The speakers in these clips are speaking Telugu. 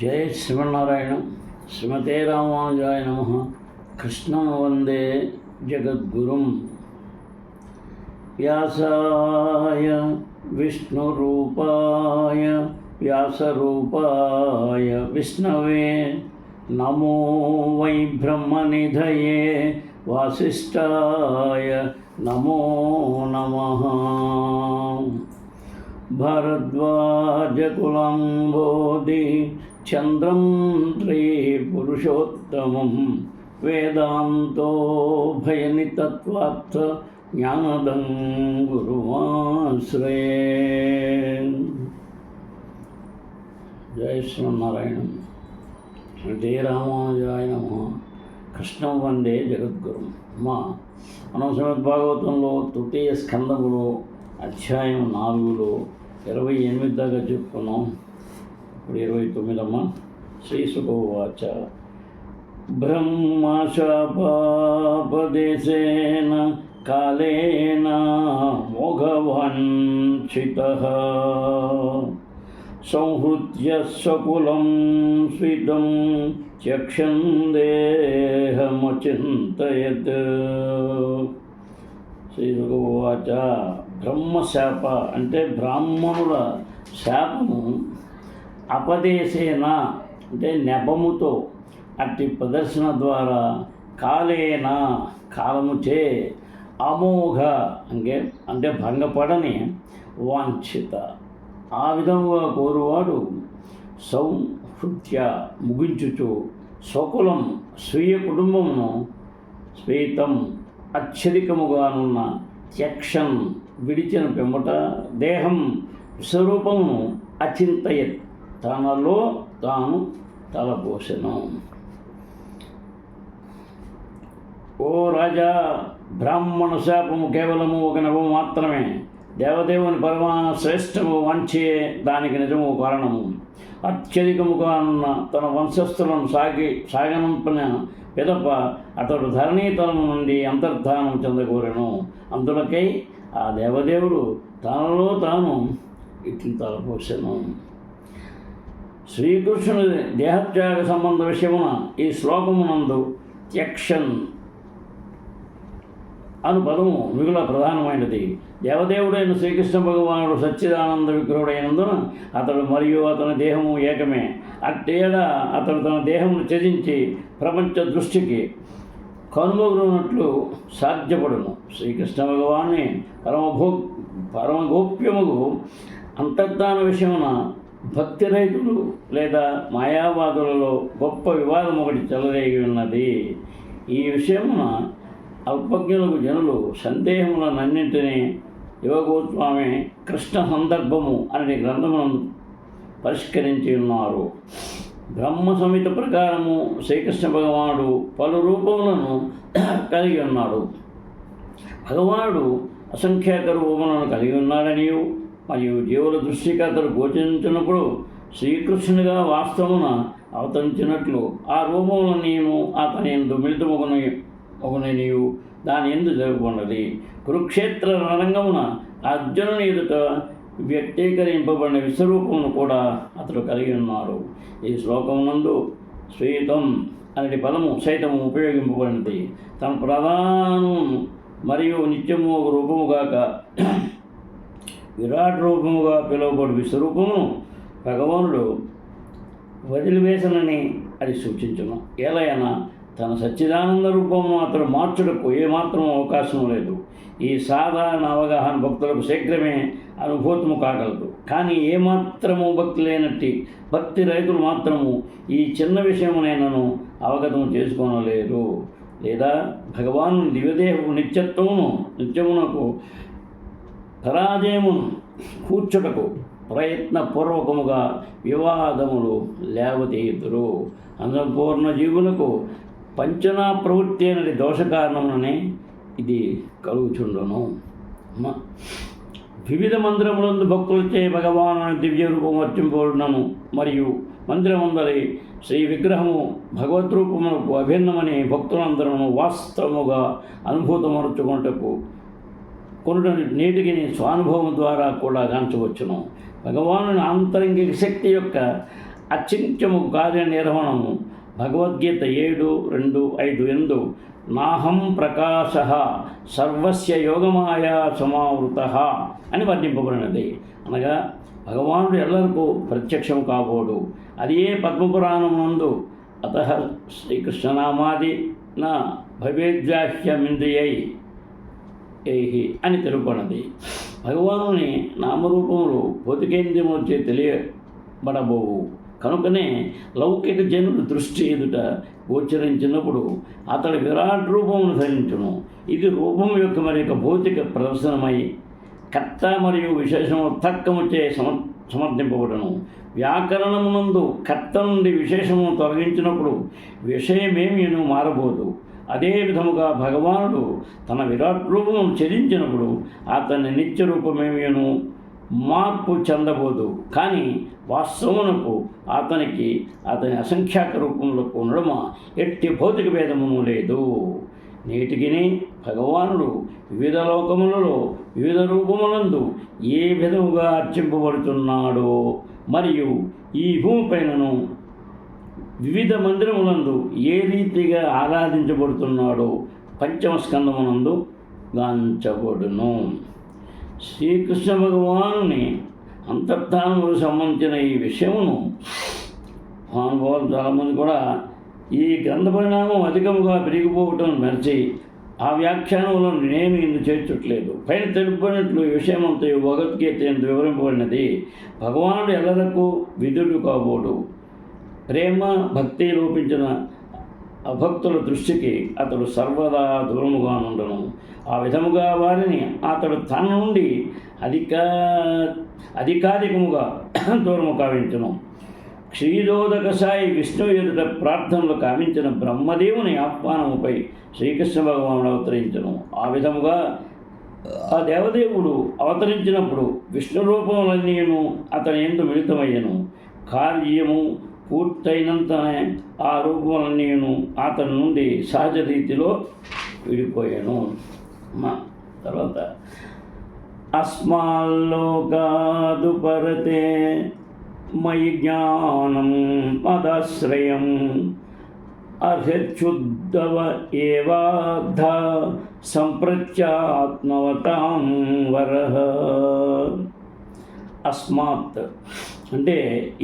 జై శ్రీమన్నారాయణ. శ్రీమతే రామానుజాయ నమః. కృష్ణం వందే జగద్గురుం. వ్యాసాయ విష్ణురూపాయ వ్యాసరూపాయ విష్ణవే నమో వై బ్రహ్మనిధయే వాసిష్ఠాయ నమో నమః. భరద్వాజకులం బోధి చంద్రం త్రిపురుషోత్తమం వేదాంతో భయనితత్వాత్ జ్ఞానదం గురుమాశ్రయే. జయ శ్రీమన్నారాయణ. శ్రీ రామానుజాయ నమః. కృష్ణం వందే జగద్గురుం. మనం శ్రీమద్భాగవతంలో తృతీయ స్కందములో అధ్యాయం 4లో 28 దాకా చెప్పుకున్నాం. ఇప్పుడు 29. శ్రీశుకోవాచ. బ్రహ్మశాపాపదేశేన కాలేన మోఘవాంఛితః సంహృత్య స్వకులం స్వితం చక్షన్ దేహమచింతయత్. శ్రీశుకోవాచ. బ్రహ్మశాప అంటే బ్రాహ్మణుల శాపము, అపదేశేన అంటే నెపముతో, అట్టి ప్రదర్శన ద్వారా, కాలేన కాలముచే, అమోఘ అంటే భంగపడని, వాంఛిత ఆ విధముగా కోరువాడు, సంహృత్య ముగించుచు, స్వకులం స్వీయ కుటుంబమును, స్వీతం అత్యధికముగానున్న, త్యక్షన్ విడిచిన పిమ్మట, దేహం స్వరూపమును, అచింతయత్ తనలో తాను తలపోసెను. ఓ రాజా, బ్రాహ్మణ శాపము కేవలము ఒక నెపము మాత్రమే. దేవదేవుని పరమా శ్రేష్టము వంచే దానికి నిజము కారణము. అత్యధికముగా ఉన్న తన వంశస్థులను సాగనంపిన పిదప అతడు ధరణీతలము నుండి అంతర్ధానం చెందకూరెను. అందులకై ఆ దేవదేవుడు తనలో తాను ఇట్లు తలపోసెను. శ్రీకృష్ణుని దేహత్యాగ సంబంధ విషయమున ఈ శ్లోకమునందు త్యక్షన్ అను పదము మిగుల ప్రధానమైనది. దేవదేవుడైన శ్రీకృష్ణ భగవానుడు సచ్చిదానంద విగ్రహుడైనందున అతడు మరియు అతని దేహము ఏకమే. అట్టేడా అతడు తన దేహమును త్యజించి ప్రపంచ దృష్టికి కనుమగునట్లు సాధ్యపడును. శ్రీకృష్ణ భగవాన్ని పరమగోప్యముగు అంతర్ధాన విషయమున భక్తి రైతులు లేదా మాయావాదులలో గొప్ప వివాదం ఒకటి చెలరేగి ఉన్నది. ఈ విషయమున అల్పజ్ఞులకు జనులు సందేహములనన్నింటినీ యువగోస్వామి కృష్ణ సందర్భము అనే గ్రంథమును పరిష్కరించి ఉన్నారు. బ్రహ్మ సంహిత ప్రకారము శ్రీకృష్ణ భగవానుడు పలు రూపములను కలిగి ఉన్నాడు. భగవానుడు అసంఖ్యాక రూపములను కలిగి ఉన్నాడనియు మరియు జీవుల దృష్టికి అతడు గోచరించినప్పుడు శ్రీకృష్ణునిగా వాస్తవమున అవతరించినట్లు ఆ రూపములను నేను అతని ఎందు మిళితమగుననియు దాని ఎందు జరుగుతున్నది. కురుక్షేత్ర రణరంగమున అర్జునుని ఎదుట వ్యక్తీకరింపబడిన విశ్వరూపమును కూడా అతడు కలిగి ఉన్నాడు. ఈ శ్లోకమునందు శ్వేతం అనే పదము సైతము ఉపయోగింపబడినది. తన ప్రధానము మరియు నిత్యము ఒక రూపముగాక విరాట్ రూపముగా పిలువబడు విశ్వరూపమును భగవానుడు వదిలివేసనని అది సూచించును. ఏలైనా తన సచ్చిదానంద రూపమును అతడు మార్చుటకు ఏమాత్రం అవకాశం లేదు. ఈ సాధారణ అవగాహన భక్తులకు శీఘ్రమే అనుభూతము కాగలదు. కానీ ఏమాత్రము భక్తి లేనట్టి భక్తి రైతులు మాత్రము ఈ చిన్న విషయమునైనను అవగతం చేసుకోనలేరు. లేదా భగవాను దివ్యదేహపు నిత్యమునకు పరాజయమును కూర్చుటకు ప్రయత్నపూర్వకముగా వివాదములు లేవతీయుదురు. అసంపూర్ణ జీవులకు పంచనా ప్రవృత్తి అనేది దోష కారణముననే ఇది కలుగుచుండును. వివిధ మందిరములందు భక్తులచే భగవాను దివ్య రూపం వర్తింపబడునను మరియు మందిరమందరి శ్రీ విగ్రహము భగవద్రూపమునకు అభిన్నమని భక్తులందరూ వాస్తవముగా అనుభూతమరుచుకుంటకు కొన్ని నేటికి స్వానుభవం ద్వారా కూడా గాంచవచ్చును. భగవాను ఆంతరంగిక శక్తి యొక్క అచింత్యము కార్యనిర్వహణము. భగవద్గీత 7:2-5 ఎందు నాహం ప్రకాశ సర్వస్య యోగమాయా సమావృత అని వర్ణింపబడినది. అనగా భగవానుడు ఎల్లరికూ ప్రత్యక్షము కాబోడు. అది ఏ పద్మపురాణం నందు అత శ్రీకృష్ణనామాది నా భవేద్వాహ్యమింద్రియై అని తెలుపనది. భగవానుని నామరూపములు భౌతికేంద్రియములచే తెలియబడబోవు. కనుకనే లౌకిక జనుడు దృష్టి ఎదుట గోచరించినప్పుడు అతడి విరాట్ రూపమును ధరించును. ఇది రూపం యొక్క మరి భౌతిక ప్రదర్శనమై కర్త మరియు విశేషము తర్కముచే సమర్థింపబడును. వ్యాకరణమునందు కర్త నుండి విశేషమును తొలగించినప్పుడు విషయమేమీను మారబోదు. అదే విధముగా భగవానుడు తన విరాట్ రూపమును ఛేదించినప్పుడు అతని నిత్య రూపమేమీను మార్పు చెందబోదు. కానీ వాస్తవమునకు అతని అసంఖ్యాక రూపములకు నడుమ ఎట్టి భౌతిక భేదమును లేదు. నేటికిని భగవానుడు వివిధ లోకములలో వివిధ రూపములందు ఏ విధముగా అర్చింపబడుతున్నాడో మరియు ఈ భూమిపైనను వివిధ మందిరములందు ఏ రీతిగా ఆరాధించబడుతున్నాడో పంచమ స్కందమునందు గాంచబడును. శ్రీకృష్ణ భగవానుని అంతర్ధానములకు సంబంధించిన ఈ విషయమును మహానుభావులు చాలామంది కూడా ఈ గ్రంథ పరిణామం అధికముగా పెరిగిపోవటం మెరిచి ఆ వ్యాఖ్యానములను నేను ఇందు చేర్చట్లేదు. పైన తెలుపబడినట్లు ఈ విషయమంతా భగవద్గీత ఎందు వివరింపబడినది. భగవానుడు ఎల్లరకు విధుడు కాబోడు. ప్రేమ భక్తి లోపించిన అభక్తుల దృష్టికి అతడు సర్వదా దూరముగా నుండును. ఆ విధముగా వారిని అతడు తన నుండి అధికాధికముగా దూరము కావించును. క్షీరోదక సాయి విష్ణు ఎదుట ప్రార్థనలు కావించిన బ్రహ్మదేవుని ఆహ్వానముపై శ్రీకృష్ణ భగవానుడు అవతరించను. ఆ విధముగా ఆ దేవదేవుడు అవతరించినప్పుడు విష్ణు రూపములన్నీను అతని యందు మిళితమయ్యను. కార్యము పూర్తయినంతనే ఆ రూపములన్నీను అతని నుండి సహజ రీతిలో విడిపోయాను. తర్వాత అస్మాల్లోకాదు పరతే మయి జ్ఞానం మదాశ్రయం అర్హ్యుద్ధవ ఏవాద్ధ సంప్రత్యాత్మవతాం వరః. అస్మాత్ అంటే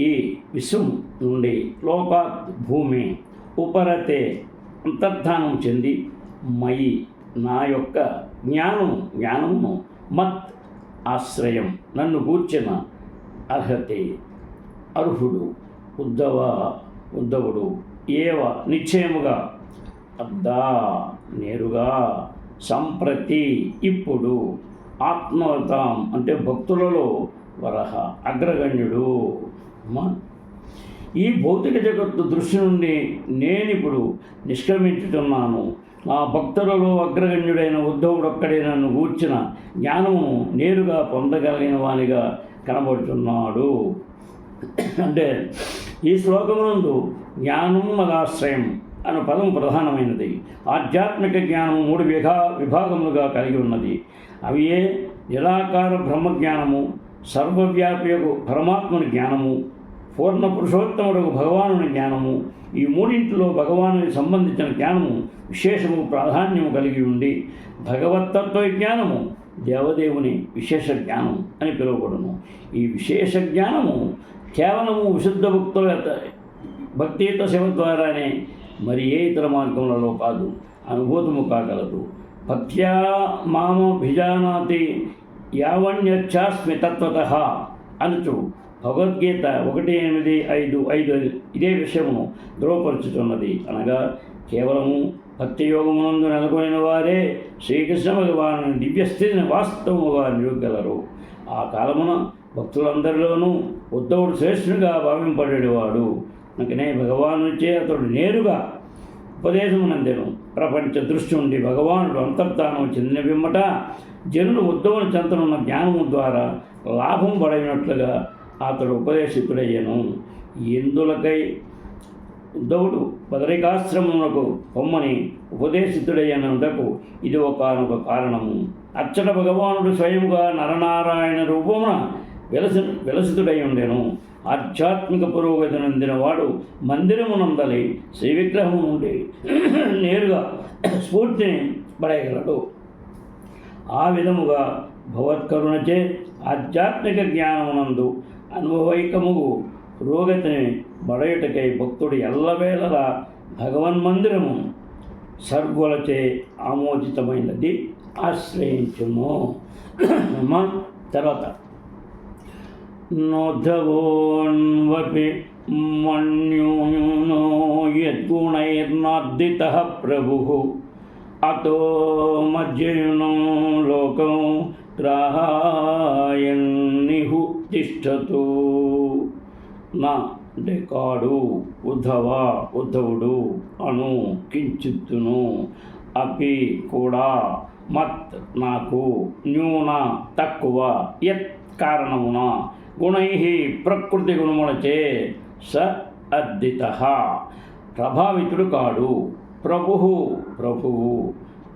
ఈ విశ్వం నుండి, లోకాత్ భూమి, ఉపరతే అంతర్ధానం చెంది, మయి నా యొక్క జ్ఞానమును, మత్ ఆశ్రయం నన్ను గూర్చిన, అర్హతే అర్హుడు, ఉద్ధవుడు, ఏవ నిశ్చయముగా, అద్దా నేరుగా, సంప్రతి ఇప్పుడు, ఆత్మవతాం అంటే భక్తులలో వరహ అగ్రగణ్యుడు. ఈ భౌతిక జగత్తు దృష్టి నుండి నేనిప్పుడు నిష్క్రమించుతున్నాను. ఆ భక్తులలో అగ్రగణ్యుడైన ఉద్ధవుడొక్కడే నన్ను గూర్చిన జ్ఞానమును నేరుగా పొందగలిగిన వానిగా కనబడుతున్నాడు. అంటే ఈ శ్లోకమునందు జ్ఞానం మదాశ్రయం అనే పదం ప్రధానమైనది. ఆధ్యాత్మిక జ్ఞానము 3 విభాగములుగా కలిగి ఉన్నది. అవి నిరాకార బ్రహ్మజ్ఞానము, సర్వవ్యాపియకు పరమాత్మని జ్ఞానము, పూర్ణ పురుషోత్తముడకు భగవానుని జ్ఞానము. ఈ మూడింటిలో భగవానునికి సంబంధించిన జ్ఞానము విశేషము ప్రాధాన్యము కలిగి ఉండి, భగవత్తత్వ జ్ఞానము దేవదేవుని విశేష జ్ఞానం అని పిలువబడును. ఈ విశేష జ్ఞానము కేవలము విశుద్ధ భక్తియుత శివ ద్వారానే, మరి ఏ ఇతర మార్గములలో కాదు అనుభూతము కాగలదు. భక్త్యా మామభిజానాతి యావణ్యచ్చాస్మి తత్వతః అనుచు భగవద్గీత 1:8-5 ఇదే విషయమును ధృవపరుచుతున్నది. అనగా కేవలము భక్తి యోగమునందు నెలకొనిన వారే శ్రీకృష్ణ భగవాను దివ్యస్థితిని వాస్తవముగా నిలుగలరు. ఆ కాలమున భక్తులందరిలోనూ ఉద్ధవుడు శ్రేష్ఠునిగా భావింపడేవాడు. అందుకనే భగవానుచే అతడు నేరుగా ఉపదేశమునందెను. ప్రపంచ దృష్టి నుండి భగవానుడు అంతర్ధానం చెందిన పిమ్మట జనులు ఉద్ధవుని చెంతనున్న జ్ఞానము ద్వారా లాభం పడినట్లుగా అతడు ఉపదేశితుడయ్యను. ఎందులకై ఉద్ధవుడు బదరికాశ్రమమునకు పొమ్మని ఉపదేశితుడయ్యనుటకు ఇది ఒకనొక కారణము. అచ్చట భగవానుడు స్వయముగా నరనారాయణ రూపమున విలసితుడై ఉండెను. ఆధ్యాత్మిక పురోగతి నందినవాడు మందిరమునందలి శ్రీ విగ్రహము నుండి నేరుగా స్ఫూర్తిని పడేయగలడు. ఆ విధముగా భగవత్కరుణచే ఆధ్యాత్మిక జ్ఞానమునందు అనుభవైకముగు పురోగతిని బడయుటకై భక్తుడు ఎల్లవేళలా భగవన్మందిరము సర్వులచే ఆమోదితమైనది ఆశ్రయించుము. తర్వాత నోధవోన్వపి మన్యూనో యద్గుణైర్నార్దితః ప్రభుః అతో మధ్యయునో లోకం గ్రాహాయన్నిహు తిష్టతు. నా అంటే కాడు, ఉద్ధవుడు అను కించిత్తును, అపి కూడా, మత్ నాకు, న్యూన తక్కువ, యత్ కారణమున, గుణై ప్రకృతి గుణములచే స అద్దితః ప్రభావితుడు కాడు, ప్రభువు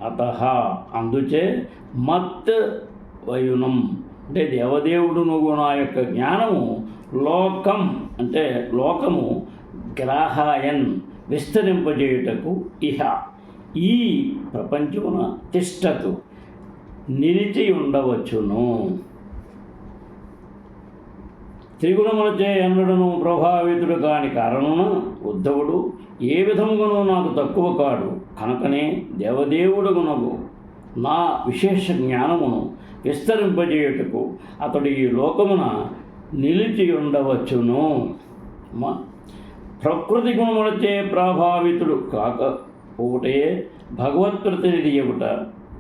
అతః అందుచే మత్ వయునం అంటే దేవదేవుడు నువ్వు నా యొక్క జ్ఞానము లోకం అంటే లోకము గ్రాహాయన్ విస్తరింపజేయుటకు ఇహ ఈ ప్రపంచమున తిష్టతు నిలిచి ఉండవచ్చును. త్రిగుణములచే ఎన్నడను ప్రభావితుడు కాని కారణమున ఉద్ధవుడు ఏ విధముగానూ నాకు తక్కువ కాడు. కనుకనే దేవదేవుడుగునగు నా విశేష జ్ఞానమును విస్తరింపజేయుటకు అతడు ఈ లోకమున నిలిచి ఉండవచ్చును. ప్రకృతి గుణములచే ప్రభావితుడు కాక ఒకటే భగవత్ప్రతినిధి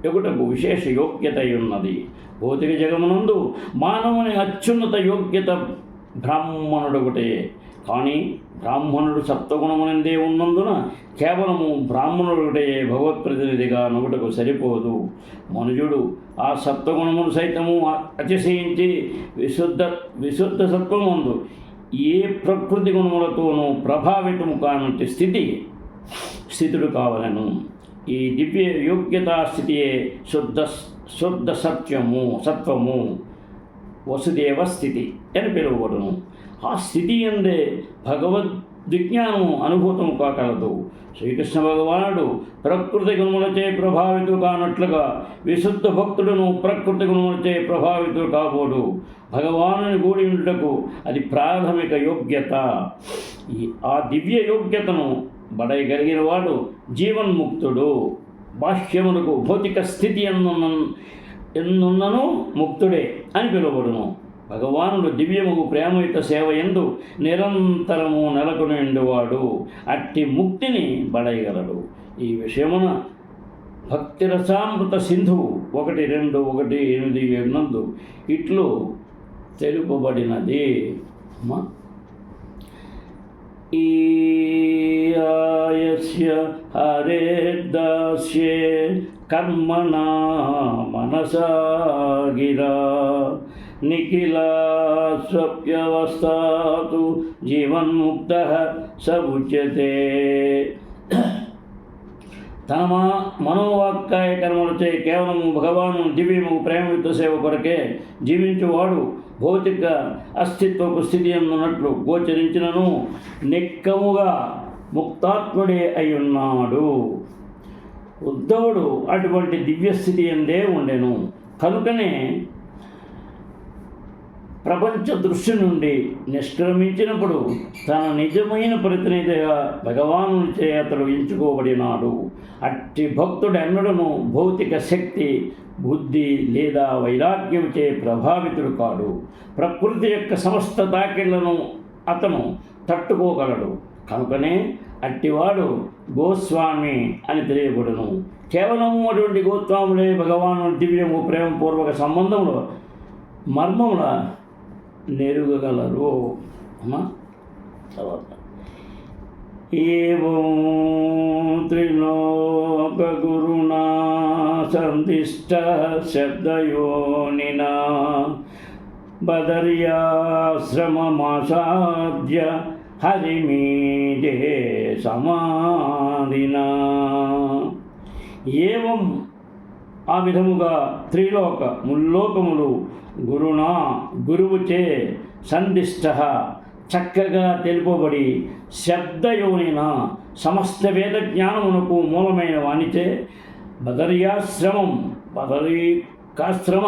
ఎగుటకు విశేష యోగ్యత ఉన్నది. భౌతిక జగమునందు మానవుని అత్యున్నత యోగ్యత బ్రాహ్మణుడొకటే. కానీ బ్రాహ్మణుడు సప్తగుణమునందే ఉన్నందున కేవలము బ్రాహ్మణుడొకటే భగవత్ప్రతినిధిగా నొకటకు సరిపోదు. మనుజుడు ఆ సప్తగుణమును సైతము అతిశయించి విశుద్ధ సత్వమందు ఏ ప్రకృతి గుణములతోనూ ప్రభావితము కానంటి స్థితుడు కావలను. ఈ దివ్య యోగ్యతా స్థితియే శుద్ధ సత్వము వసుదేవ స్థితి అని పిలువబడును. ఆ స్థితి అందే భగవద్విజ్ఞానము అనుభూతము కాగలదు. శ్రీకృష్ణ భగవానుడు ప్రకృతి గుణములచే ప్రభావితులు కానట్లుగా విశుద్ధ భక్తుడును ప్రకృతి గుణములచే ప్రభావితులు కాబోడు. భగవానుని కూడి ఉండుటకు అది ప్రాథమిక యోగ్యత. ఆ దివ్య యోగ్యతను బడయగలిగిన వాడు జీవన్ముక్తుడు. బాహ్యమునకు భౌతిక స్థితి ఎన్నున్నను ముక్తుడే అని పిలువబడును. భగవానుడు దివ్యముగు ప్రేమయుత సేవ యందు నిరంతరము నెలకొని ఉండేవాడు. అట్టి ముక్తిని బడయగలడు. ఈ విషయమున భక్తిరసామృత సింధువు 1:2-1:8 నందు ఇట్లు తెలుపబడినది. ఈయస్య హరేర్దాస్యే కర్మణా మనసా గిరా నిఖిలా స్వప్యవస్థాతు జీవన్ముక్తః స ఉచ్యతే. తన మనోవాక్కాయ కర్మలచే కేవలము భగవాను దివ్యము ప్రేమయుత సేవ కొరకే జీవించువాడు భౌతిక అస్తిత్వపు స్థితి అన్నట్లు గోచరించినను నిక్కముగా ముక్తాత్ముడే అయ్యున్నాడు. ఉద్ధవుడు అటువంటి దివ్యస్థితి అందే ఉండెను. కనుకనే ప్రపంచ దృష్టి నుండి నిష్క్రమించినప్పుడు తన నిజమైన ప్రతినిధిగా భగవానునిచే అతడు ఎంచుకోబడినాడు. అట్టి భక్తుడెన్నడను భౌతిక శక్తి, బుద్ధి లేదా వైరాగ్యంచే ప్రభావితుడు కాడు. ప్రకృతి యొక్క సమస్త తాకిళ్లను అతను తట్టుకోగలడు. కనుకనే అట్టివాడు గోస్వామి అని తెలియబడును. కేవలము అటువంటి గోస్వాములే భగవాను దివ్యము ప్రేమపూర్వక సంబంధంలో మర్మముల నెరుగగలరు. తర్వాత ఏవం త్రిలోకగురుణా సందిష్ట శబ్దయోనినా బదర్యాశ్రమమాసాద్య హరిమీడే సమాధినా. ఏవం ఆ విధముగా ముల్లోకములు గురువుచే సందిష్ట చక్కగా తెలుపబడి శబ్దయోనిన సమస్త వేద జ్ఞానమునకు మూలమైన వానిచే బదరికాశ్రమ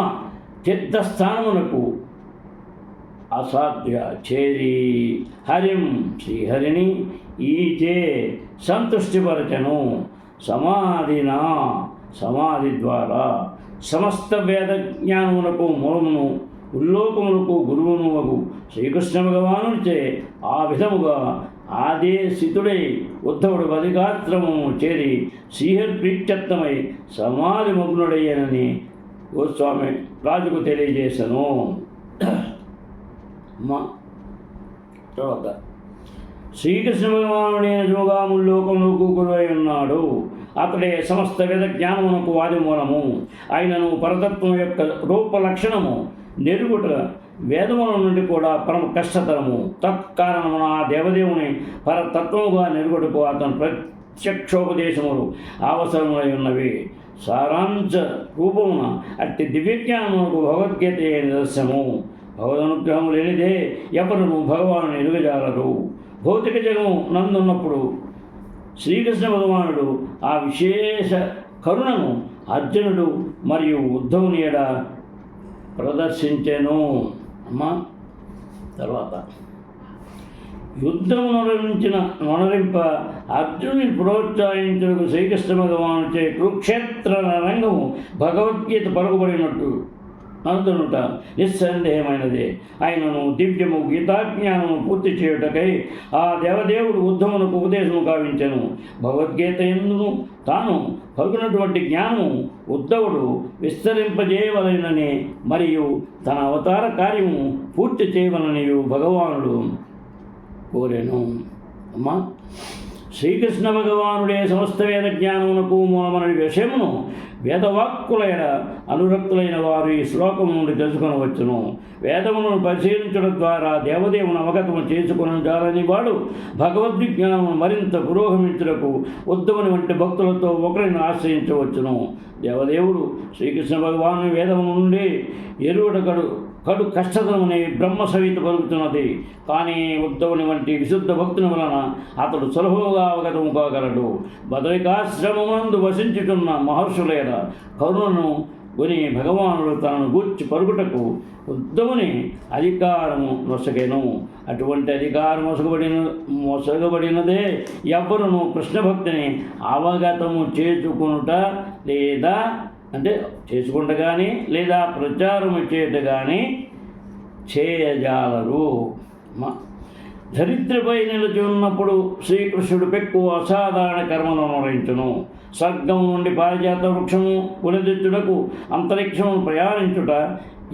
తీర్థస్థానమునకు అసాధ్య చేరి హరిం శ్రీహరిని ఈచే సంతుష్టిపరచను. సమాధి ద్వారా సమస్త వేద జ్ఞానమునకు మూలమును ఉల్లోకములకు గురువును వగు శ్రీకృష్ణ భగవానుచే ఆ విధముగా ఆదేశితుడై ఉద్ధవుడు బదరికాశ్రమము చేరి శ్రీహరి ప్రీత్యర్థమై సమాధి మగ్నుడయ్యనని గోస్వామి రాజుకు తెలియజేశాను. తర్వాత శ్రీకృష్ణ భగవానుడే నిజముగా ముల్లోకములకు గురువై ఉన్నాడు. అతడే సమస్త వేద జ్ఞానమునకు ఆది మూలము. ఆయనను పరతత్వం యొక్క రూప లక్షణము నెరుగుట వేదముల నుండి కూడా పరమ కష్టతరము. తత్కారణమున ఆ దేవదేవుని పరతత్వముగా నెరుగుటకు అతను ప్రత్యక్షోపదేశములు అవసరములై ఉన్నవి. సారాంశ రూపమున అట్టి దివ్యజ్ఞానమునకు భగవద్గీత నిదర్శనము. భగవదనుగ్రహము లేనిదే ఎవరును భగవాను ఎరుగజాలరు. భౌతిక జగము నందున్నప్పుడు శ్రీకృష్ణ భగవానుడు ఆ విశేష కరుణను అర్జునుడు మరియు ఉద్ధవుని ఎడ ప్రదర్శించెను. అమ్మా తర్వాత యుద్ధము నొనరింప అర్జునుని ప్రోత్సహించుటకు శ్రీకృష్ణ భగవానుచే కురుక్షేత్ర రంగము భగవద్గీత పలుకుబడినట్టు నందునుట నిస్సందేహమైనదే. ఆయనను దివ్యము గీతాజ్ఞానము పూర్తి చేయుటకై ఆ దేవదేవుడు ఉద్ధవునకు ఉపదేశము గావించెను. భగవద్గీత ఎందును తాను పలుకున్నటువంటి జ్ఞానము ఉద్ధవుడు విస్తరింపజేయవలనని మరియు తన అవతార కార్యము పూర్తి చేయవలనని భగవానుడు కోరెను. అమ్మా శ్రీకృష్ణ భగవానుడే సమస్త వేద జ్ఞానమునకు మూలమని విషయమును వేదవాక్కులైన అనురక్తులైన వారు ఈ శ్లోకము నుండి తెలుసుకొనవచ్చును. వేదములను పరిశీలించడం ద్వారా దేవదేవుని అవగతము చేసుకొనజాలని వాడు భగవద్విజ్ఞానమును మరింత పురోగమించుటకు ఉద్ధవుని వంటి భక్తులతో ఒకరిని ఆశ్రయించవచ్చును. దేవదేవుడు శ్రీకృష్ణ భగవాను వేదము నుండి ఎరువుడు కడు కష్టతరముని బ్రహ్మ సవిత పలుకుతున్నది. కానీ ఉద్ధవుని వంటి విశుద్ధ భక్తుని వలన అతడు సులభంగా అవగతము కాగలడు. బదరికాశ్రమమందు వసించుతున్న మహర్షులైన కరుణను కొని భగవానుడు తనను గూర్చి పరుగుటకు ఉద్ధవుని అధికారము నొసగెను. అటువంటి అధికారం మొసగబడినదే ఎవ్వరును కృష్ణ భక్తిని అవగతము చేసుకొనుట లేదా చేసుకుంట కానీ లేదా ప్రచారము చేయట కానీ చేయజాలరు. ధరిత్రిపై నిలిచి ఉన్నప్పుడు శ్రీకృష్ణుడు పెక్కు అసాధారణ కర్మను అనుసరించును. స్వర్గం నుండి పారిజాత వృక్షము పునదిత్తుటకు అంతరిక్షము ప్రయాణించుట,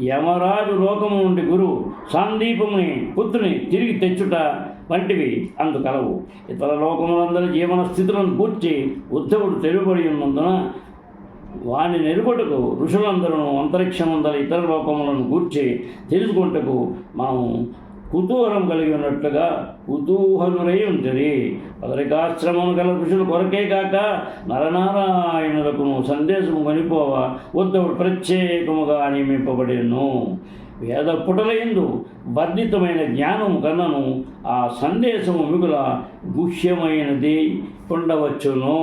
యమరాజు లోకము నుండి గురు సాందీపముని పుత్రుని తిరిగి తెచ్చుట వంటివి అందుకలవు. ఇతర లోకములందరి జీవన స్థితులను గూర్చి ఉద్ధవుడు తెలుపబడి ఉన్నందున వాని నెరుగొటకు ఋషులందరూ అంతరిక్షమందరి ఇతర లోకములను గూర్చి తెలుసుకుంటకు మనం కుతూహలం కలిగి ఉన్నట్లుగా కుతూహలురై ఉంటుంది. బదరికాశ్రమము గల ఋషుల కొరకే కాక నరనారాయణులకు సందేశము కొనిపోవ ఉద్ధవుడు ప్రత్యేకముగా నియమింపబడెను. వేద పుటలయందు వర్ణితమైన జ్ఞానము కన్నను ఆ సందేశము మిగుల గుహ్యమైనది ఉండవచ్చును.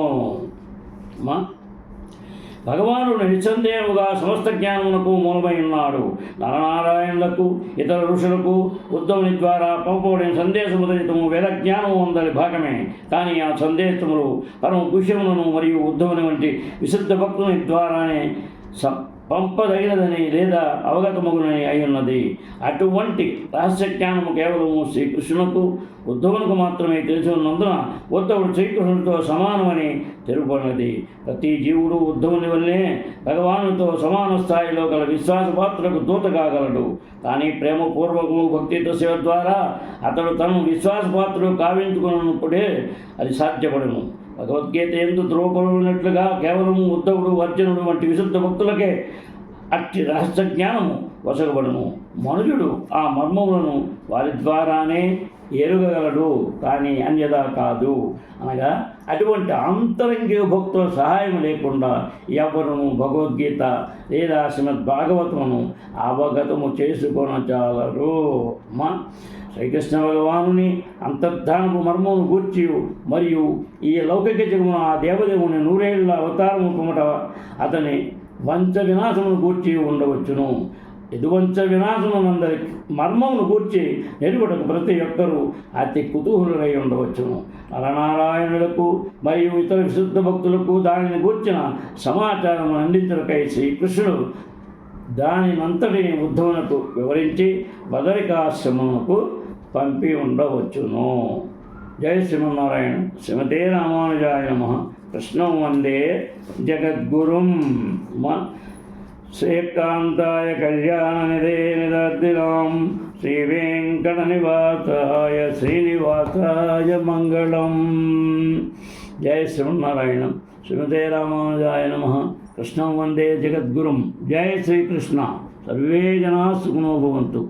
భగవానుడు నిస్సందేహముగా సమస్త జ్ఞానమునకు మూలమై ఉన్నాడు. నరనారాయణులకు ఇతర ఋషులకు ఉద్ధవుని ద్వారా పంపబడిన సందేశము రహితము వేద జ్ఞానము అందరి భాగమే. కానీ ఆ సందేశములు పరమ గుహ్యములను మరియు ఉద్ధవుని వంటి విశుద్ధ భక్తుని ద్వారానే పంపదగినదని లేదా అవగతమగునని అయి ఉన్నది. అటువంటి రహస్య జ్ఞానము కేవలము శ్రీకృష్ణునకు ఉద్ధవునికి మాత్రమే తెలిసి ఉన్నందున ఉద్ధవుడు శ్రీకృష్ణుడితో సమానమని తెలుపబడినది. ప్రతి జీవుడు ఉద్ధవుని వల్లే భగవానుతో సమాన స్థాయిలో గల విశ్వాసపాత్రకు దూత కాగలడు. కానీ ప్రేమపూర్వకము భక్తితో సేవ ద్వారా అతడు తనను విశ్వాసపాత్రుడు కావించుకున్నప్పుడే అది సాధ్యపడును. భగవద్గీత ఎందు ధ్రువపడినట్లుగా కేవలం ఉద్ధవుడు అర్జునుడు వంటి విశుద్ధ భక్తులకే అట్టి రహస్య జ్ఞానము వసగబడును. మనుజుడు ఆ మర్మములను వారి ద్వారానే ఎరుగగలడు, కానీ అన్యదా కాదు. అనగా అటువంటి అంతరంగిక భక్తుల సహాయం లేకుండా ఎవరును భగవద్గీత లేదా శ్రీమద్ భాగవతమును అవగతము చేసుకొనజాలరు. శ్రీకృష్ణ భగవానుని అంతర్ధానపు మర్మమును గూర్చి మరియు ఈ లౌకిక జగమున ఆ దేవదేవుని నూరేళ్ల అవతారము పిమ్మట అతని వంచ వినాశమును గూర్చి ఉండవచ్చును. ఎదువంచ వినాశమునందరి మర్మమును గూర్చి నెరుగుటకు ప్రతి ఒక్కరూ అతి కుతూహలులై ఉండవచ్చును. నరనారాయణులకు మరియు ఇతర విశుద్ధ భక్తులకు దానిని గూర్చిన సమాచారం అందించడకై శ్రీకృష్ణుడు దానినంతటిని ఉద్ధవునకు వివరించి బదరికాశ్రమమునకు పంపి ఉండవచ్చును. జయ శ్రీమన్నారాయణ. శ్రీమతే రామానుజాయ నమః. కృష్ణం వందే జగద్గురుం. శ్రీకాంతాయ కళ్యాణనిధే నిదర్దినాం శ్రీవేంకటనివాసాయ శ్రీనివాసాయ మంగళం. జయ శ్రీమన్నారాయణ. శ్రీమతే రామానుజాయ నమః. కృష్ణం వందే జగద్గురుం. జయ శ్రీకృష్ణ. సర్వే జనా సుఖినో భవంతు.